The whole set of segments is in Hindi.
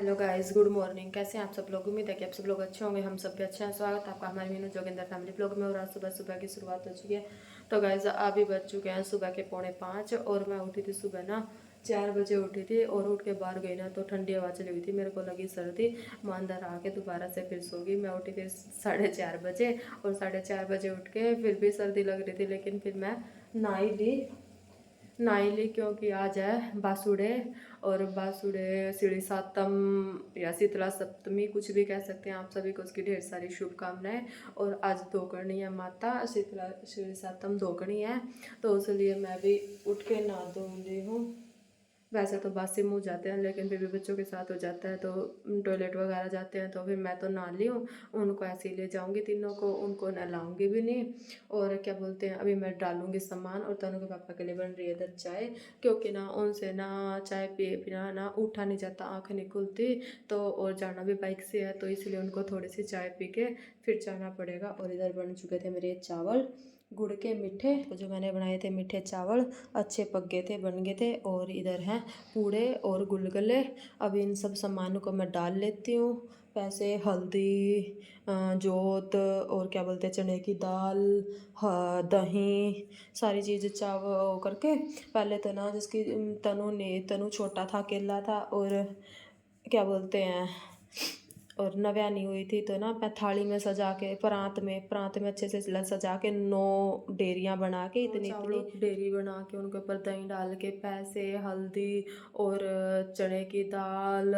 Hello guys, good morning. कैसे हैं आप सब लोग? उम्मीद है कि आप सब लोग अच्छे होंगे। हम सब भी अच्छे हैं। स्वागत है आपका हमारे मीनू जोगिंदर फैमिली ब्लॉग में। और आज सुबह सुबह की शुरुआत हो चुकी है। तो गाइस अभी बज चुके हैं सुबह के 4:45 और मैं उठी थी सुबह ना 4 बजे उठी थी। और उठ के बाहर गई ना तो ठंडी हवा चली हुई थी, मेरे को लगी सर्दी। मैं अंदर आके दोबारा से फिर सो गई। मैं उठी फिर 4:30 बजे और 4:30 बजे उठ के फिर भी सर्दी लग रही थी, लेकिन फिर मैं नहा ली क्योंकि आज है बासुड़े। और बासुड़े सीढ़ी सातम या शीतला सप्तमी, कुछ भी कह सकते हैं आप सभी को, उसकी ढेर सारी शुभकामनाएं। और आज धोकरनी है माता शीतला, सीढ़ी सातम धोकरनी है, तो इसलिए मैं भी उठ के नहा धो ली हूँ। वैसे तो बासी मुँह जाते हैं, लेकिन फिर भी बच्चों के साथ हो जाता है तो टॉयलेट वगैरह जाते हैं, तो फिर मैं तो नहा ली हूँ। उनको ऐसे ही ले जाऊँगी, तीनों को, उनको नहलाऊँगी भी नहीं। और क्या बोलते हैं, अभी मैं डालूँगी सामान। और तनु के पापा के लिए बन रही है इधर चाय, क्योंकि ना उनसे ना चाय पिए बिना ना उठा नहीं जाता, आँख नहीं खुलती। तो और जाना भी बाइक से है, तो इसलिए उनको थोड़ी सी चाय पी के फिर जाना पड़ेगा। और इधर बन चुके थे मेरे चावल गुड़ के मीठे, तो जो मैंने बनाए थे मीठे चावल, अच्छे पक गए थे, बन गए थे। और इधर हैं पूड़े और गुलगुले। अब इन सब सामानों को मैं डाल लेती हूँ। पैसे, हल्दी, जोत, और क्या बोलते हैं, चने की दाल, दही, सारी चीज़ चावल करके। पहले तो ना जिसकी तनु छोटा था, अकेला था, और क्या बोलते हैं, और नव्यानी हुई थी, तो ना मैं थाली में सजा के प्रांत में अच्छे से सजा के 9 डेरियाँ बना के, इतनी डेरी बना के उनके ऊपर दही डाल के, पैसे, हल्दी और चने की दाल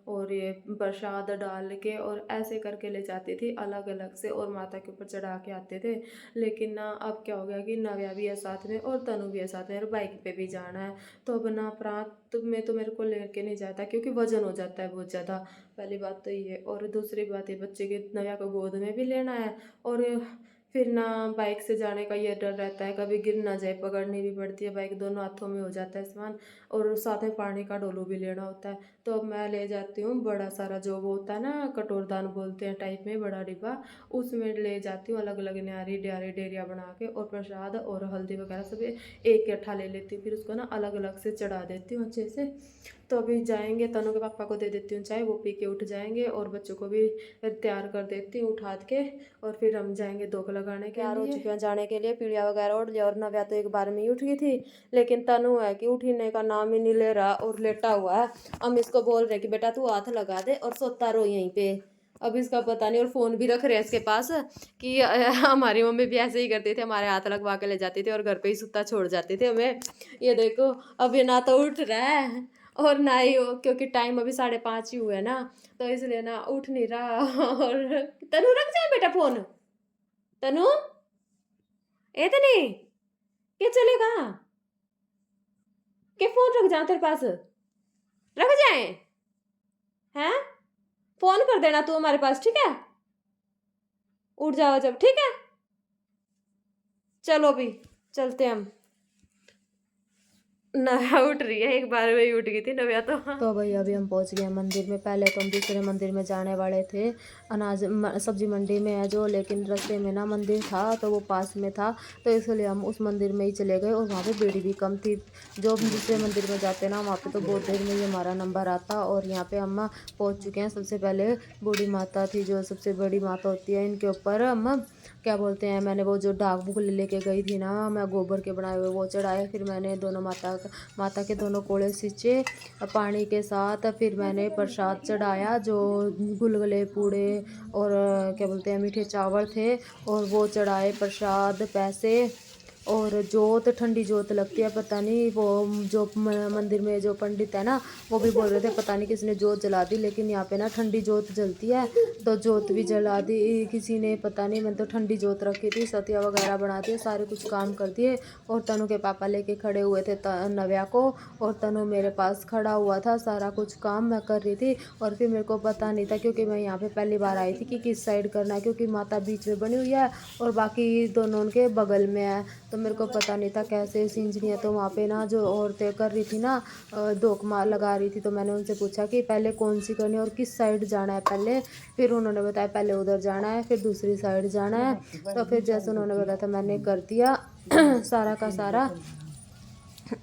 और ये प्रसाद डाल के, और ऐसे करके ले जाती थी अलग अलग से, और माता के ऊपर चढ़ा के आते थे। लेकिन ना अब क्या हो गया कि नव्या भी है साथ में और तनु भी है साथ में, और बाइक पे भी जाना है, तो अब ना प्रांत में तो मेरे को लेके नहीं जाता, क्योंकि वजन हो जाता है बहुत ज़्यादा। पहली बात तो ये, और दूसरी बात ये, बच्चे के नया को गोद में भी लेना है। और फिर ना बाइक से जाने का ये डर रहता है, कभी गिर ना जाए, पकड़नी भी पड़ती है बाइक, दोनों हाथों में हो जाता है सामान। और साथ में पानी का डोलू भी लेना होता है। तो अब मैं ले जाती हूँ बड़ा सारा, जो वो होता है ना कटोरदान बोलते हैं टाइप में, बड़ा डिब्बा, उसमें ले जाती हूँ अलग अलग न्यारी ड्यारी डेरिया बना के, और प्रसाद और हल्दी वगैरह सब एक इकट्ठा ले लेती हूँ, फिर उसको ना अलग अलग से चढ़ा देती हूँ अच्छे से। तो अभी जाएंगे, तनु के पापा को दे देती हूँ चाय, वो पी के उठ जाएंगे, और बच्चों को भी तैयार कर देती हूँ उठा के, और फिर हम जाएंगे धोख लगाने के लिए। तैयार हो चुके हैं जाने के लिए, पीड़िया वगैरह उठ लिया। और नव्या तो एक बार में ही उठ गई थी, लेकिन तनु है कि उठने का नाम ही नहीं ले रहा और लेटा हुआ है। हम इसको बोल रहे कि बेटा तू हाथ लगा दे और सोता रहो यहीं पे। अब इसका पता नहीं, और फ़ोन भी रख रहे हैं इसके पास कि हमारी मम्मी भी ऐसे ही करती थी, हमारे हाथ लगवा के ले जाती थी और घर पे ही सुता छोड़ जाती थी हमें। ये देखो अभी ना तो उठ रहा है और ना ही हो, क्योंकि टाइम अभी 5:30 ही हुआ है ना, तो इसलिए ना उठ नहीं रहा। और तनु रख जाए बेटा फोन, तनु ए तनी क्या चलेगा, के फोन रख जाओ, तेरे पास रख जाए हैं, फोन कर देना तू हमारे पास, ठीक है? उठ जाओ जब, ठीक है? चलो अभी चलते हैं हम। नव्या उठ रही है, एक बार में ही उठ गई थी नव्या तो भाई अभी हम पहुंच गए मंदिर में। पहले तो हम दूसरे मंदिर में जाने वाले थे, सब्जी मंडी में है जो, लेकिन रास्ते में ना मंदिर था तो वो पास में था, तो इसलिए हम उस मंदिर में ही चले गए। और वहाँ पे भीड़ भी कम थी। जो हम दूसरे मंदिर में जाते ना, वहाँ पे तो बहुत देर में ही हमारा नंबर आता। और यहाँ पे हम पहुँच चुके हैं। सबसे पहले बूढ़ी माता थी, जो सबसे बड़ी माता होती है, इनके ऊपर हम क्या बोलते हैं, मैंने वो जो डाक बुक लेके गई थी ना, मैं गोबर के बनाए हुए वो चढ़ाए। फिर मैंने दोनों माता के दोनों कोड़े सींचे पानी के साथ। फिर मैंने प्रसाद चढ़ाया, जो गुलगुले, पूड़े और क्या बोलते हैं मीठे चावल थे, और वो चढ़ाए प्रसाद, पैसे और जोत, ठंडी जोत लगती है, पता नहीं वो जो मंदिर में जो पंडित है ना, वो भी बोल रहे थे पता नहीं किसने जोत जला दी, लेकिन यहाँ पे ना ठंडी जोत जलती है, तो जोत भी जला दी किसी ने, पता नहीं। मैंने तो ठंडी जोत रखी थी, सतिया वगैरह बना दिए, सारे कुछ काम कर दिए। और तनु के पापा लेके खड़े हुए थे नव्या को, और तनु मेरे पास खड़ा हुआ था, सारा कुछ काम मैं कर रही थी। और फिर मेरे को पता नहीं था, क्योंकि मैं यहाँ पे पहली बार आई थी, कि किस साइड करना है, क्योंकि माता बीच में बनी हुई है और बाकी दोनों उनके बगल में है, तो मेरे को पता नहीं था कैसे सींचनी है। तो वहाँ पे ना जो औरतें कर रही थी ना, धोख मार लगा रही थी, तो मैंने उनसे पूछा कि पहले कौन सी करनी है और किस साइड जाना है पहले। फिर उन्होंने बताया पहले उधर जाना है, फिर दूसरी साइड जाना है। तो फिर जैसे उन्होंने बताया था मैंने कर दिया सारा का सारा।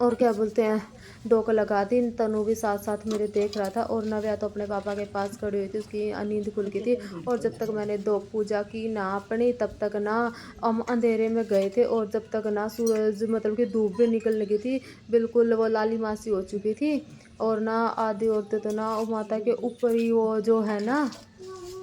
और क्या बोलते हैं, डोक लगा दी। तनु भी साथ साथ मेरे देख रहा था, और नव्या तो अपने पापा के पास खड़ी हुई थी, उसकी नींद खुल गई थी। और जब तक मैंने डोक पूजा की ना अपनी, तब तक ना हम अंधेरे में गए थे, और जब तक ना सूरज मतलब कि धूप भी निकल लगी थी, बिल्कुल वो लाली मासी हो चुकी थी। और ना आधी औरतें तो ना वो माता के ऊपर ही वो जो है ना,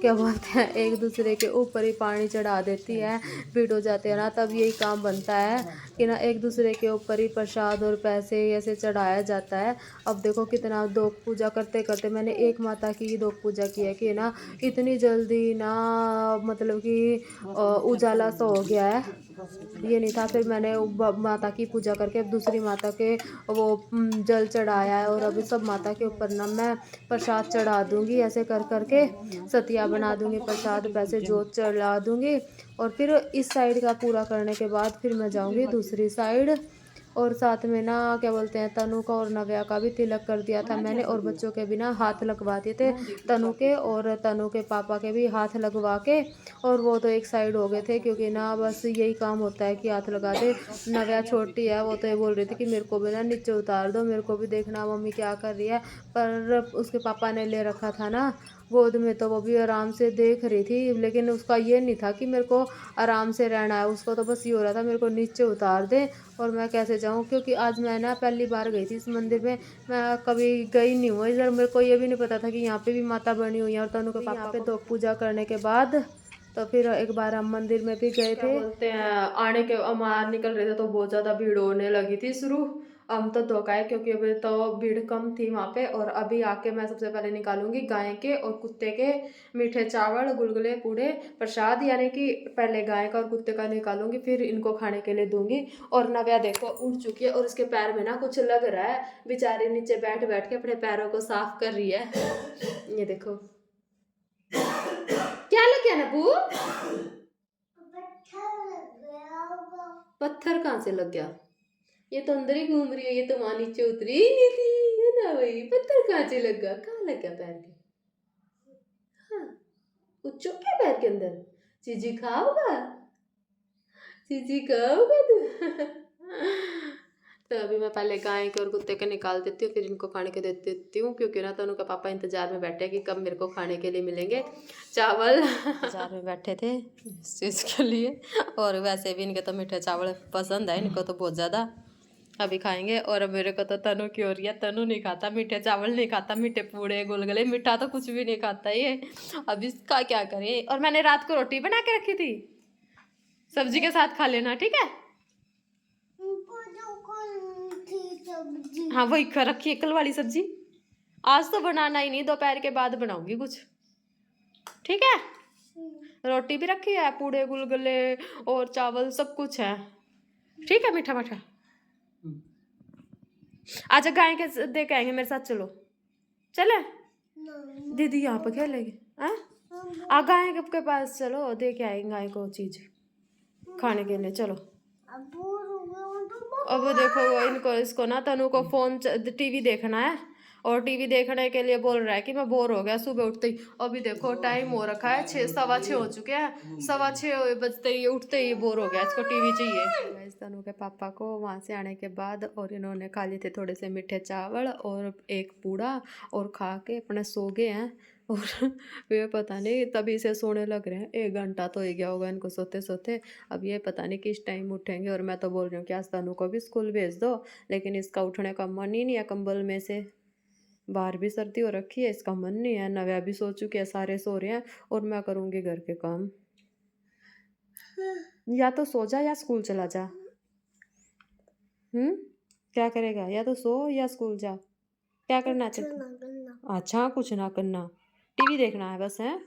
क्या बोलते हैं, एक दूसरे के ऊपर ही पानी चढ़ा देती है। भीड़ हो जाते हैं ना, तब यही काम बनता है कि ना एक दूसरे के ऊपर ही प्रसाद और पैसे ऐसे चढ़ाया जाता है। अब देखो कितना दोग पूजा करते करते मैंने एक माता की दोग पूजा की है कि ना इतनी जल्दी ना मतलब कि उजाला सा हो गया है, ये नहीं था। फिर मैंने माता की पूजा करके अब दूसरी माता के वो जल चढ़ाया है, और अभी सब माता के ऊपर ना मैं प्रसाद चढ़ा दूंगी, ऐसे कर करके सतिया बना दूंगी, प्रसाद पैसे जोत चढ़ा दूंगी। और फिर इस साइड का पूरा करने के बाद फिर मैं जाऊंगी दूसरी साइड। और साथ में ना क्या बोलते हैं, तनु का और नव्या का भी तिलक कर दिया था मैंने, और बच्चों के भी ना हाथ लगवा दिए थे, तनु के और तनु के पापा के भी हाथ लगवा के। और वो तो एक साइड हो गए थे, क्योंकि ना बस यही काम होता है कि हाथ लगा दे। नव्या छोटी है, वो तो ये बोल रही थी कि मेरे को भी ना नीचे उतार दो, मेरे को भी देखना मम्मी क्या कर रही है। पर उसके पापा ने ले रखा था ना गोद में, तो वो भी आराम से देख रही थी, लेकिन उसका ये नहीं था कि मेरे को आराम से रहना है, उसको तो बस ये हो रहा था मेरे को नीचे उतार दे। और मैं कैसे जाऊँ, क्योंकि आज मैं ना पहली बार गई थी इस मंदिर में, मैं कभी गई नहीं हूँ इधर, मेरे को ये भी नहीं पता था कि यहाँ पे भी माता बनी हुई है। और तनु के पापा यहाँ पे दो पूजा करने के बाद तो फिर एक बार हम मंदिर में भी गए थे। बोलते हैं आने के हम निकल रहे थे तो बहुत ज़्यादा भीड़ होने लगी थी शुरू। हम तो धोखा है, क्योंकि अभी तो भीड़ कम थी वहाँ पे। और अभी आके मैं सबसे पहले निकालूंगी गाय के और कुत्ते के मीठे चावल, गुलगुले, पूड़े, प्रसाद, यानी कि पहले गाय का और कुत्ते का निकालूंगी, फिर इनको खाने के लिए दूंगी। और नव्या देखो उठ चुकी है, और इसके पैर में ना कुछ लग रहा है, बेचारी नीचे बैठ बैठ के अपने पैरों को साफ कर रही है। ये देखो क्या लग गया नबू, पत्थर कहाँ से लग गया, ये तो अंदर ही घूम रही है, ये तो वहां नीचे उतरी ही नहीं थी, है ना भाई। पत्थर कहाँ से लग गया, कहाँ लग गया पैर के, हाँ कुछ चुप के पैर के अंदर। चीजी खाओगा, चीजी खाओगा तू। तो अभी मैं पहले गाय के और कुत्ते के निकाल देती हूँ, फिर इनको खाने के दे देती हूँ, क्योंकि ना तनु का पापा इंतजार में बैठे कि कब मेरे को खाने के लिए मिलेंगे चावल। इंतजार में बैठे थे इस चीज़ के लिए। और वैसे भी इनके तो मीठे चावल पसंद है, इनको तो बहुत ज़्यादा। अभी खाएंगे। और मेरे को तो तनु की हो रही है, तनु नहीं खाता मीठे चावल, नहीं खाता मीठे पूड़े गुलगुले, मीठा तो कुछ भी नहीं खाता ये। अब इसका क्या करें। और मैंने रात को रोटी बना के रखी थी, सब्जी के साथ खा लेना, ठीक है। हाँ वही रखी है कल वाली सब्जी, आज तो बनाना ही नहीं, दोपहर के बाद बनाऊंगी कुछ, ठीक है। रोटी भी रखी है, पूड़े गुलगुले और चावल सब कुछ है, ठीक है। मीठा मीठा आजा, गाय के देख आएंगे, मेरे साथ चलो, चले दीदी यहाँ पे खेलेगी। आ गाय के पास चलो, देख आएंगे गाय को चीज खाने के लिए, चलो। अब देखो इनको, इसको ना तनु को फोन टीवी देखना है, और टीवी देखने के लिए बोल रहा है कि मैं बोर हो गया सुबह उठते ही। अभी देखो टाइम हो रखा है 6, 6:15 हो चुके हैं, 6:15 बजते ही उठते ही बोर हो गया, इसको टीवी चाहिए। इस तनु के पापा को वहाँ से आने के बाद और इन्होंने खा लिए थे थोड़े से मीठे चावल और एक पूड़ा, और खा के अपने सो गए हैं। और वे पता नहीं तभी से सोने लग रहे हैं, 1 घंटा तो हो गया होगा इनको सोते सोते। अब ये पता नहीं किस टाइम उठेंगे। और मैं तो बोल रही हूँ कि आज तनु को भी स्कूल भेज दो, लेकिन इसका उठने का मन ही नहीं है कंबल में से, बाहर भी सर्दी हो रखी है, इसका मन नहीं है। नव्या भी सो चुके हैं, सारे सो रहे हैं, और मैं करूँगी घर के काम। या तो सो जा या स्कूल चला जा। क्या करेगा, या तो सो या स्कूल जा, क्या करना चाहता। अच्छा कुछ ना करना, टीवी देखना है बस, है।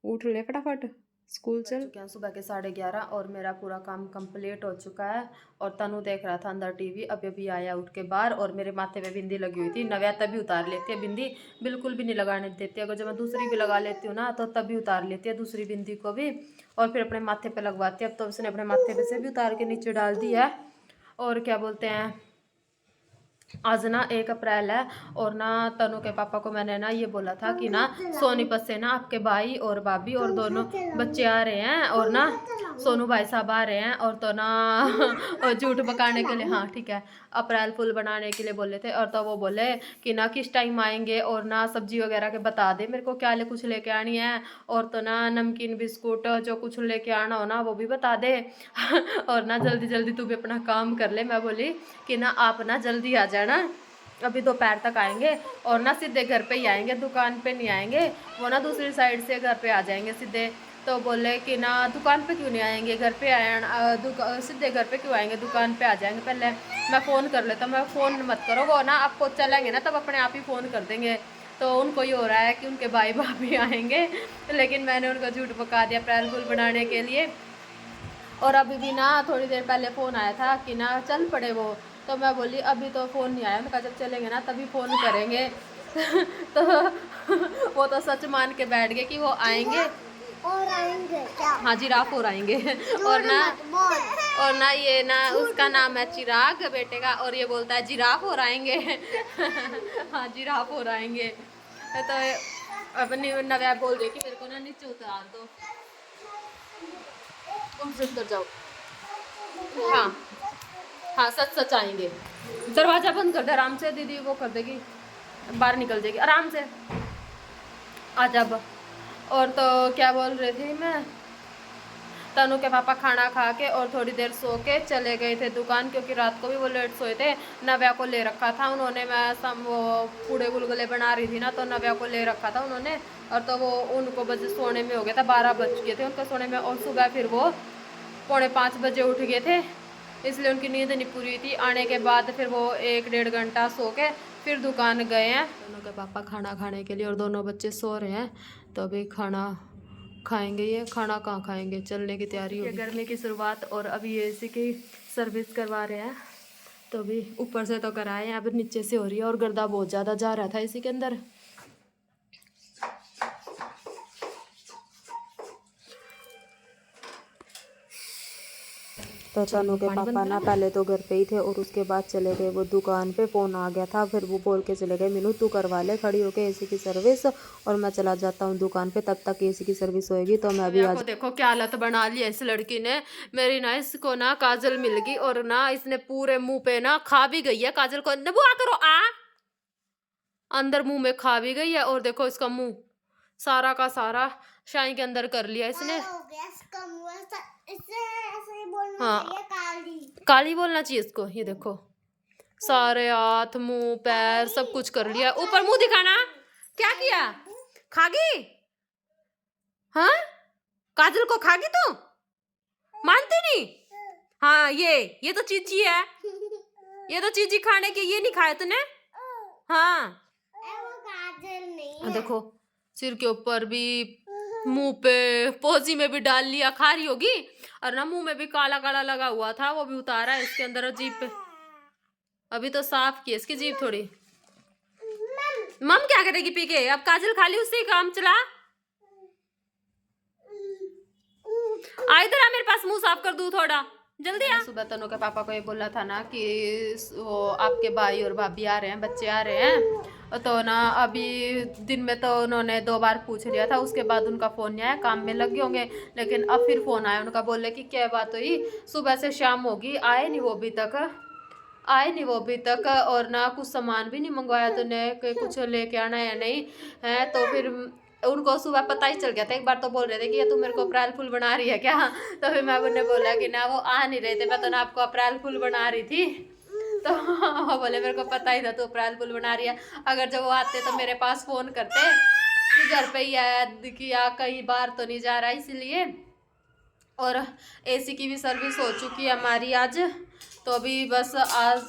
उठ ले फटाफट, स्कूल चल। क्या सुबह के 11:30 और मेरा पूरा काम कंप्लीट हो चुका है। और तनु देख रहा था अंदर टीवी, अभी अभी आया उठ के बाहर। और मेरे माथे पे बिंदी लगी हुई थी, नव्या तभी उतार लेती है बिंदी, बिल्कुल भी नहीं लगाने देती। अगर जब मैं दूसरी भी लगा लेती हूँ ना तो तभी उतार लेती है दूसरी बिंदी को भी, और फिर अपने माथे पे लगवाती है। अब तो उसने अपने माथे पे से भी उतार के नीचे डाल दी है। और क्या बोलते हैं, आज ना 1 अप्रैल है और ना तनु के पापा को मैंने ना ये बोला था कि ना सोनीपत से ना आपके भाई और भाभी और दोनों बच्चे आ रहे हैं और ना सोनू भाई साहब आ रहे हैं और तो ना और झूठ पकाने के लिए, हाँ ठीक है, अप्रैल फुल बनाने के लिए बोले थे। और तो वो बोले कि ना किस टाइम आएंगे और ना सब्जी वगैरह के बता दे मेरे को क्या कुछ लेके आनी है, और तो ना नमकीन बिस्कुट जो कुछ लेके आना हो ना वो भी बता दे और ना जल्दी जल्दी तू भी अपना काम कर ले। मैं बोली कि ना आप ना जल्दी आ जाना, अभी दोपहर तक आएंगे और ना सीधे घर पे ही आएंगे, दुकान पे नहीं आएंगे, वो ना दूसरी साइड से घर पे आ जाएंगे सीधे। तो बोले कि ना दुकान पे क्यों नहीं आएंगे, घर पे आए सीधे घर पे क्यों आएंगे, दुकान पे आ जाएंगे, पहले मैं फ़ोन कर लेता। मैं फ़ोन मत करो, वो ना आपको चलेंगे ना तब अपने आप ही फ़ोन कर देंगे। तो उनको ये हो रहा है कि उनके भाई भाभी आएंगे, लेकिन मैंने उनको झूठ पका दिया अप्रैल फूल बनाने के लिए। और अभी भी ना थोड़ी देर पहले फ़ोन आया था कि ना चल पड़े वो, तो मैं बोली अभी तो फ़ोन नहीं आया, मैं कहा जब चलेंगे ना तभी फ़ोन करेंगे तो वो तो सच मान के बैठ गए कि वो आएंगे और आएंगे क्या? हाँ जिराफ और आएंगे और ना ये ना उसका नाम है चिराग बेटे का, और ये बोलता है जिराफ और आएंगे हाँ जिराफ और आएंगे। तो अब नव्या बोल रही कि मेरे को ना नीचे उतार दो, उतर जाओ। हाँ हाँ सच सच आएंगे, दरवाजा बंद कर दे आराम से, दीदी वो कर देगी, बाहर निकल जाएगी आराम से, आ जा अब। और तो क्या बोल रही थी मैं, तनु के पापा खाना खा के और थोड़ी देर सो के चले गए थे दुकान, क्योंकि रात को भी वो लेट सोए थे। नव्या को ले रखा था उन्होंने, मैं वो पूड़े गुलगुले बना रही थी ना, तो नव्या को ले रखा था उन्होंने, और तो वो उनको बजे सोने में हो गया था, 12 बज गए थे उनको सोने में, और सुबह फिर वो 4:45 बजे उठ गए थे, इसलिए उनकी नींद नहीं पूरी थी। आने के बाद फिर वो 1-1.5 घंटा सो के फिर दुकान गए हैं। दोनों के पापा खाना खाने के लिए और दोनों बच्चे सो रहे हैं, तो अभी खाना खाएंगे। ये खाना कहाँ खाएंगे, चलने की तैयारी होगी, गर्मी की शुरुआत, और अभी एसी की सर्विस करवा रहे हैं, तो अभी ऊपर से तो कराए हैं, अभी नीचे से हो रही है, और गर्दा बहुत ज़्यादा जा रहा था इसी के अंदर। तो तनु के पापा ना पहले तो घर पे ही थे और उसके बाद चले गए वो दुकान पे, फ़ोन आ गया था, फिर वो बोल के चले गए मीनू तू करवा ले खड़ी होके एसी की सर्विस, और मैं चला जाता हूँ दुकान पे, तब तक एसी की सर्विस होएगी तो मैं भी आज। देखो क्या हालत बना ली है इस लड़की ने मेरी ना, इसको ना काजल मिल गई और ना इसने पूरे मुंह पे ना खा भी गई है काजल को, नबुआ करो आ, अंदर मुंह में खा भी गई है, और देखो इसका मुंह सारा का सारा शाही के अंदर कर लिया इसने। हाँ काली बोलना चाहिए इसको, ये देखो सारे हाथ मुंह पैर सब कुछ कर लिया, ऊपर मुंह दिखाना, क्या किया, खागी, हाँ काजल को खागी तू, मानती नहीं, हाँ ये तो चीची है, ये तो चीची खाने की, ये नहीं खाया तूने, हाँ देखो सिर के ऊपर भी, मुंह पे पोजी में भी डाल लिया, खा रही होगी, और ना मुंह में भी काला काला लगा हुआ था वो भी उतारा है इसके अंदर, जीभ पे अभी तो साफ की इसकी जीभ थोड़ी। मम क्या करेगी पी के, अब काजल खा ली उससे ही काम चला, आ इधर आ मेरे पास, मुंह साफ कर दूं थोड़ा जल्दी आ। सुबह तनु के पापा को ये बोला था ना कि वो आपके भाई और भाभी आ रहे हैं, बच्चे आ रहे हैं, तो ना अभी दिन में तो उन्होंने 2 बार पूछ लिया था, उसके बाद उनका फ़ोन नहीं आया, काम में लगे होंगे, लेकिन अब फिर फ़ोन आया उनका, बोले कि क्या बात हुई, सुबह से शाम होगी आए नहीं वो अभी तक, और ना कुछ सामान भी नहीं मंगवाया तूने कि कुछ लेके आना है या नहीं है। तो फिर उनको सुबह पता ही चल गया था, एक बार तो बोल रहे थे कि ये तू मेरे को अप्रैल फूल बना रही है क्या, तो फिर मैं उन्हें बोला कि ना वो आ नहीं रहे थे, मैं तो ना आपको अप्रैल फूल बना रही थी, तो वो बोले मेरे को पता ही था तू अप्रैल फूल बना रही है, अगर जब वो आते तो मेरे पास फ़ोन करते कि घर पे ही आया कि या कहीं बाहर तो नहीं जा रहा, इसलिए। और एसी की भी सर्विस हो चुकी है हमारी आज, तो अभी बस आज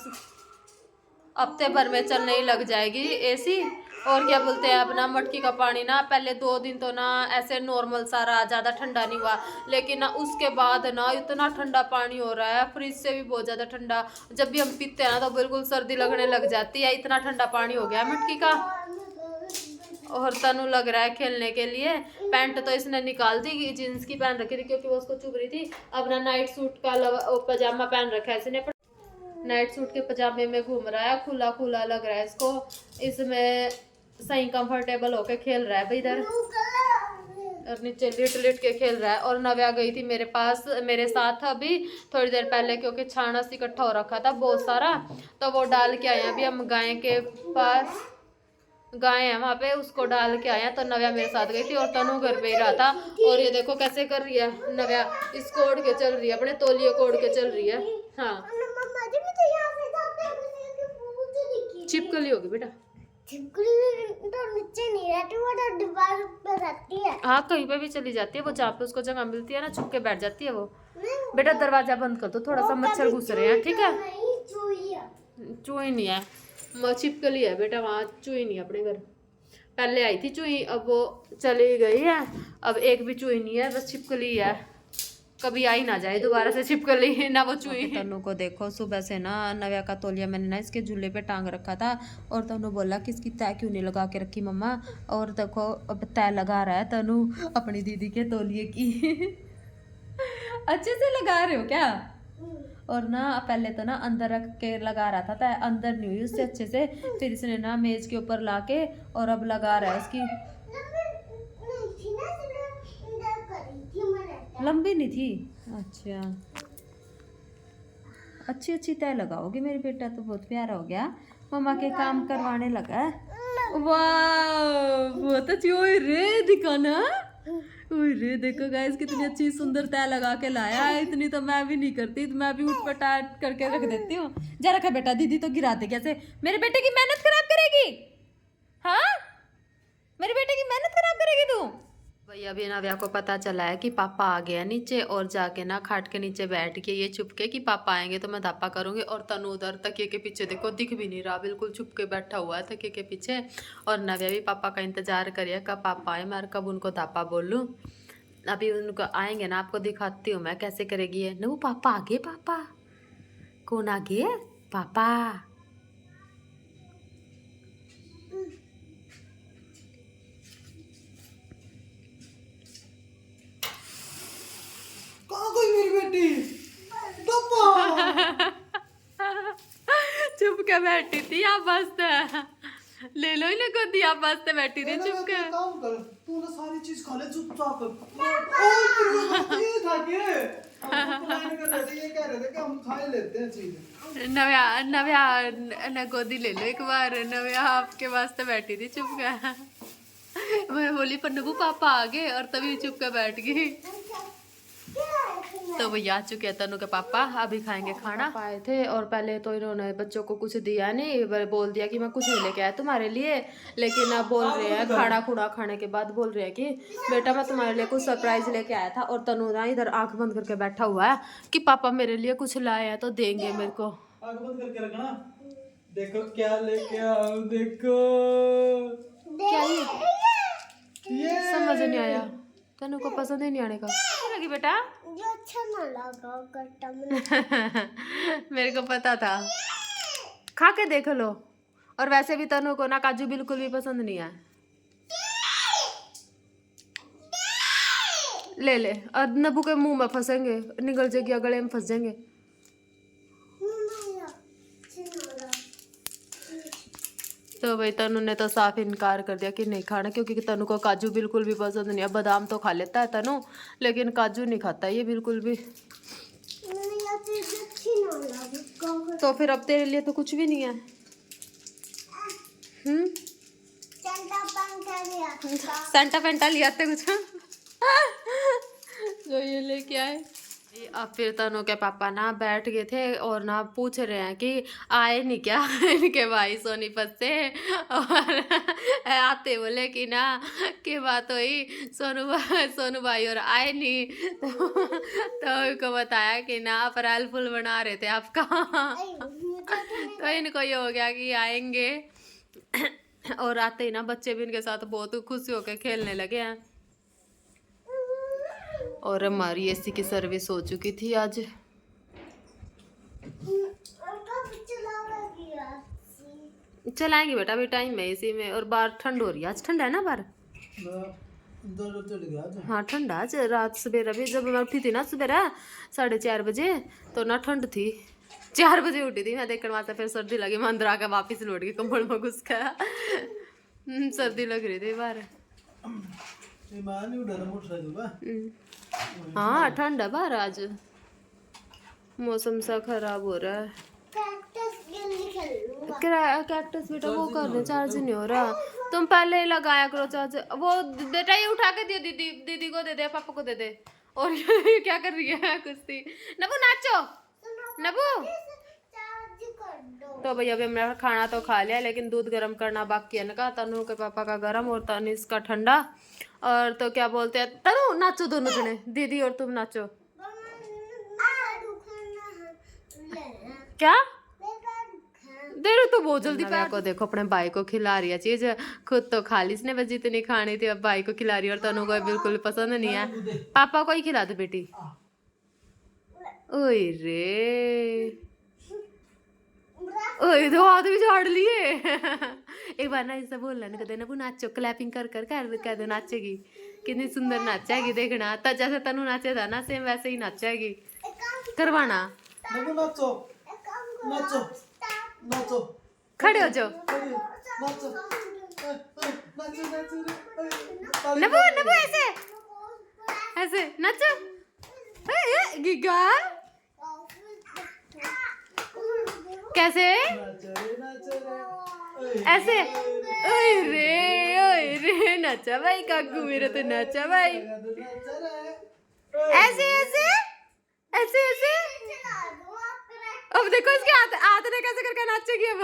हफ्ते भर में चलने ही लग जाएगी एसी। और क्या बोलते हैं, अपना मटकी का पानी ना पहले 2 दिन तो ना ऐसे नॉर्मल सा रहा, ज़्यादा ठंडा नहीं हुआ, लेकिन ना उसके बाद ना इतना ठंडा पानी हो रहा है, फ्रिज से भी बहुत ज़्यादा ठंडा, जब भी हम पीते हैं ना तो बिल्कुल सर्दी लगने लग जाती है, इतना ठंडा पानी हो गया मटकी का। और तनु लग रहा है खेलने के लिए, पैंट तो इसने निकाल दी, जीन्स की पहन रखी थी क्योंकि वो उसको चुभ रही थी, अपना नाइट सूट का पजामा पहन रखा है इसने। नाइट सूट के पजामे में घूम रहा है, खुला खुला लग रहा है इसको, इसमें सही कंफर्टेबल होके खेल रहा है भाई इधर, और नीचे लेट लेट के खेल रहा है। और नव्या गई थी मेरे पास, मेरे साथ अभी थोड़ी देर पहले, क्योंकि छानस इकट्ठा हो रखा था बहुत सारा, तो वो डाल के आए हैं। अभी हम गाय के पास, गाय है वहाँ पे, उसको डाल के आए हैं। तो नव्या मेरे साथ गई थी और तनु घर पे ही रहा था। और ये देखो कैसे कर रही है नव्या, इसको ओढ़ के चल रही है, अपने तौलिए को ओढ़ के चल रही है। हाँ छिपकली होगी बेटा, छिपकली तो नीचे नहीं रहती, वो तो दीवार पे रहती है। हाँ कहीं पे भी चली जाती है वो, जहाँ पे उसको जगह मिलती है ना छुप के बैठ जाती है वो। बेटा दरवाजा बंद कर दो, थोड़ा सा मच्छर घुस रहे हैं, ठीक है। चूही नहीं है, छिपकली है बेटा, वहाँ चूही नहीं है अपने घर। पहले आई थी चूही, अब वो चली गई है, अब एक भी चूही नहीं है, बस छिपकली है। कभी आई ना जाए दोबारा से छिपकली ना वो चूही। तनु को देखो, सुबह से ना नव्या का तौलिया मैंने ना इसके झूले पे टांग रखा था, और तनु बोला कि इसकी तय क्यों नहीं लगा के रखी मम्मा। और देखो अब तय लगा रहा है तनु अपनी दीदी के तौलिए की। अच्छे से लगा रहे हो क्या? और ना पहले तो ना अंदर रख के लगा रहा था, तय अंदर नहीं हुई उससे अच्छे से, फिर इसने ना मेज के ऊपर ला के और अब लगा रहा है इसकी। लंबी नहीं थी, अच्छा अच्छी अच्छी तय लगाओगे मेरे बेटा, तो बहुत प्यारा हो गया, मम्मा के काम करवाने लगा है। वाह बहुत अच्छी, ओए रे दिखाना, ओए रे देखो गाइस कितनी अच्छी सुंदर तय लगा के लाया है। इतनी तो मैं भी नहीं करती, तो मैं भी उठ पटाट करके रख देती हूँ। जा रखा बेटा, दीदी तो गिराते कैसे, मेरे बेटे की मेहनत खराब करेगी, हाँ मेरे बेटे की मेहनत खराब करेगी तू। भैया अभी नव्या को पता चला है कि पापा आ गया नीचे, और जाके ना खाट के नीचे बैठ के ये चुपके कि पापा आएंगे तो मैं धापा करूंगी। और तनु उधर तकिए के पीछे देखो, दिख भी नहीं रहा, बिल्कुल चुपके बैठा हुआ है तकिए के पीछे। और नव्या भी पापा का इंतजार करिए कब पापा आए, मैं कब उनको धापा बोलूँ। अभी उनको आएंगे ना, आपको दिखाती हूँ मैं कैसे करेगी ये। नो पापा आ गए, पापा कौन आ गए, पापा चुप के बैठी थी आप वास्ते, ले लो इन्हें को दिया वास्ते बैठी थी चुप के। काम कर, तू ना सारी चीज खा ले चुपचाप। ये खा के हम प्लान कर रहे थे, ये कह रहे थे कि हम खा ही लेते हैं चीज। नव्या नव्या न गोदी ले लो एक बार, नव्या आपके वास्ते बैठी थी चुप के। मैं बोली पन्नू पापा आ गए, और तभी चुप के बैठ गई। तो भैया आ चुके हैं तनु के पापा, अभी खाएंगे खाना। आए थे और पहले तो इन्होंने बच्चों को कुछ दिया नहीं, बोल दिया कि मैं कुछ नहीं लेके आया तुम्हारे लिए, लेकिन अब बोल रहे हैं खाना खुड़ा खाने के बाद बोल रहे हैं कि बेटा मैं तुम्हारे लिए कुछ सरप्राइज लेके आया था। और तनु ना इधर आंख बंद करके बैठा हुआ है कि पापा मेरे लिए कुछ लाए हैं तो देंगे मेरे को। आंख बंद करके रखना, देखो क्या लेके आओ, देखो क्या ये समझ नहीं आया, तनु को पसंद ही नहीं आने का लगी बेटा। जो अच्छा ना लगा करता मेरे को पता था, खा के देख लो। और वैसे भी तनु को ना काजू बिल्कुल भी पसंद नहीं है। ले ले, और नबू के मुंह में फंसेंगे, निकल जाएगी, गले में फंस जाएंगे। तो भाई तनु ने तो साफ इनकार कर दिया कि नहीं खाना, क्योंकि तनु को काजू बिल्कुल भी पसंद नहीं है। बादाम तो खा लेता है तनु, लेकिन काजू नहीं खाता ये बिल्कुल भी। तो फिर अब तेरे लिए तो कुछ भी नहीं है। सेंटा पेंटा ले आते कुछ जो ये लेके आए। अब फिर तनु के पापा ना बैठ गए थे और ना पूछ रहे हैं कि आए नहीं क्या इनके भाई सोनीपत से। और आते बोले कि ना के बात हुई सोनू भाई और आए नहीं, तो इनको बताया कि ना अप्रैल फुल बना रहे थे आपका। तो इनको ये हो गया कि आएंगे। और आते ही ना बच्चे भी इनके साथ बहुत खुशी होकर खेलने लगे हैं। और हमारी एसी की सर्विस हो चुकी थी आज। चलाएंगे बेटा, अभी टाइम है एसी में, और बाहर ठंड हो रही है। आज ठंड है ना बाहर, हाँ ठंडा आज। रात सवेरा भी जब मैं उठी थी ना सवेरा 4:30 बजे, तो ना ठंड थी, 4 बजे उठी थी मैं, देखकर माता फिर सर्दी लगी, मैं अंदर आकर वापिस लौट गई कंबल में घुस गया। सर्दी लग रही थी बाहर। ये मां नहीं उड़ा ना मोटरसाइकिल बा। हाँ ठंड है बाहर आज, मौसम सा खराब हो रहा है। कैक्टस गेम खेलूंगा। कैक्टस बेटा वो करने चार्ज नहीं हो रहा, तुम पहले ही लगाया करो चार्ज। वो बेटा ये उठा के दियो, दीदी दीदी को दे दे, पापा को दे दे। और ये क्या कर रही है कुश्ती? नबू नाचो नबू। चार्ज कर दो। तो भैया अभी हमने खाना तो खा लिया, लेकिन दूध गर्म करना बाकी है ना, तनु के पापा का गर्म और तनिष का ठंडा। और तो क्या बोलते हैं, तनु नाचो दोनों जने, दीदी और तुम नाचो। क्या देर तो बहुत जल्दी पैर को देखो, अपने भाई को खिला रही है चीज, खुद तो खा ली इसने, बस जितनी खानी थी अब भाई को खिला रही है। और तनु को बिल्कुल पसंद नहीं है, पापा को ही खिला दो बेटी। ओए रे ओए, दो हाथ भी झाड़ लिए। एक बार ना ऐसा बोल रहा कहते ना वो नाचो, क्लैपिंग कर कर कह दो नाचेगी, कितनी सुंदर नाचेगी देखना। तो जैसे तनु नाचे था ना सेम वैसे ही नाचेगी, करवाना। नबू नाचो नाचो नाचो, खड़े हो जाओ नाचो नाचो नाचो। नबू नबू ऐसे ऐसे नाचो। गिगा कैसे ऐसे? ओए रे नाचा भाई काकू मेरा तो नाचा भाई, ऐसे ऐसे ऐसे ऐसे। अब देखो इसके हाथ ने कैसे करके नाचेगी अब।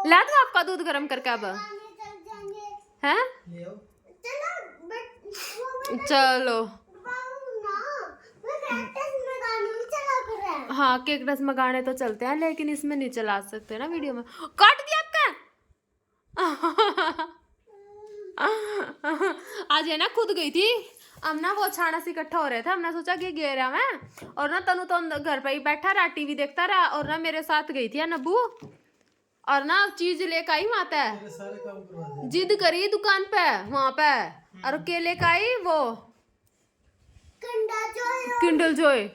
ला दो आपका दूध गर्म करके अब, हैं? चलो हाँ केकटस में गाने तो चलते हैं, लेकिन इसमें नहीं चला सकते ना वीडियो में। काट दिया आपका। आज है ना खुद गई थी, हम ना वो छाना से इकट्ठा हो रहे थे, हमने सोचा कि गेरा में। और ना तनु तो घर पे ही बैठा रहा, टीवी देखता रहा। और ना मेरे साथ गई थी नब्बू, और ना चीज लेकर आई माता है, जिद करी दुकान पे वहां पे, और केले का आई वो किंडल जॉय,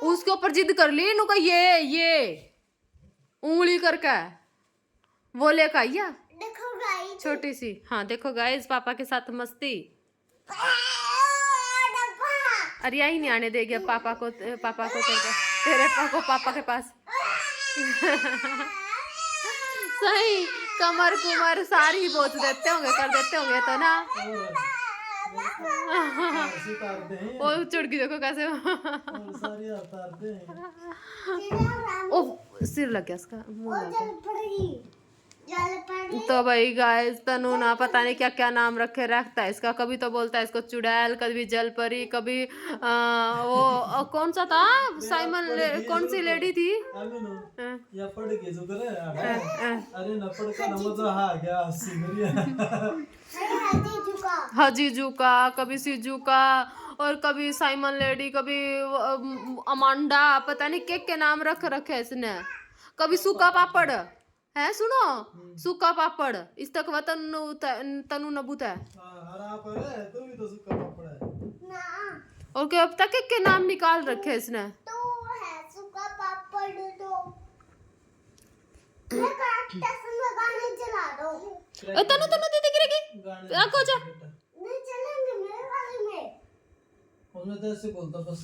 उसके ऊपर जिद कर ली इनका, ये उंगली करके वो लेकर आई है छोटी सी। हाँ देखो गाइस पापा के साथ मस्ती। अरे यही नहीं आने देगी अब पापा को तेरे पापा के पास। सही कमर कुमर सारी बोझ देते होंगे, कर देते होंगे तो ना। वो चुड़की देखो कैसे। ओ सिर लग गया इसका, मुंह लग गया। तो भाई गाइस तनु ना पता नहीं क्या क्या नाम रखता है इसका, कभी तो बोलता है इसको चुड़ैल, कभी जलपरी, कभी वो कौन सा था साइमन कौन सी लेडी थी या पढ़ के जो करे अरे न पढ़ का नंबर तो हा गया हजीजू का, कभी सीजू का, और कभी साइमन लेडी, कभी अमांडा, पता नहीं के नाम रखे इसने। कभी सूखा पापड़ है, सुनो सूखा पापड़, इस तक तनु नबूत है। तो भी तो सूखा पापड़ है। और क्या अब तक के नाम निकाल रखे इसने। तो है सूखा पापड़ तो मैं कैक्टस में गाने चला दो। तनु दीदी गिरेगी, आको जा। नहीं चलेंगे मेरे वाले में। उसमें तो ऐसे बोलता बस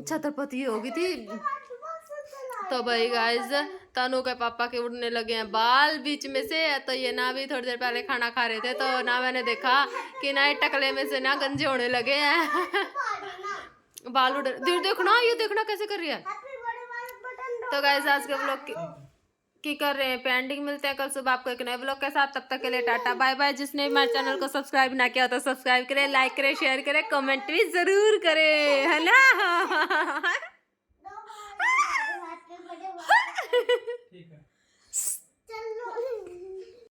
छत्रपति होगी थी। तो भाई गाइस तनु के पापा के उड़ने लगे हैं बाल बीच में से। तो ये ना भी थोड़ी देर पहले खाना खा रहे थे, तो ना मैंने देखा कि ना टकले में से ना गंजे होने लगे हैं। बाल उड़ देखना, ये देखना कैसे कर रही है। तो गाइस आज के व्लॉग की कर रहे हैं पेंडिंग, मिलते हैं कल सुबह आपको एक नए व्लॉग के साथ। तब तक के लिए टाटा बाय बाय। जिसने हमारे चैनल को सब्सक्राइब ना किया तो सब्सक्राइब करें, लाइक करें, शेयर करें, कमेंट भी जरूर करें, है ना।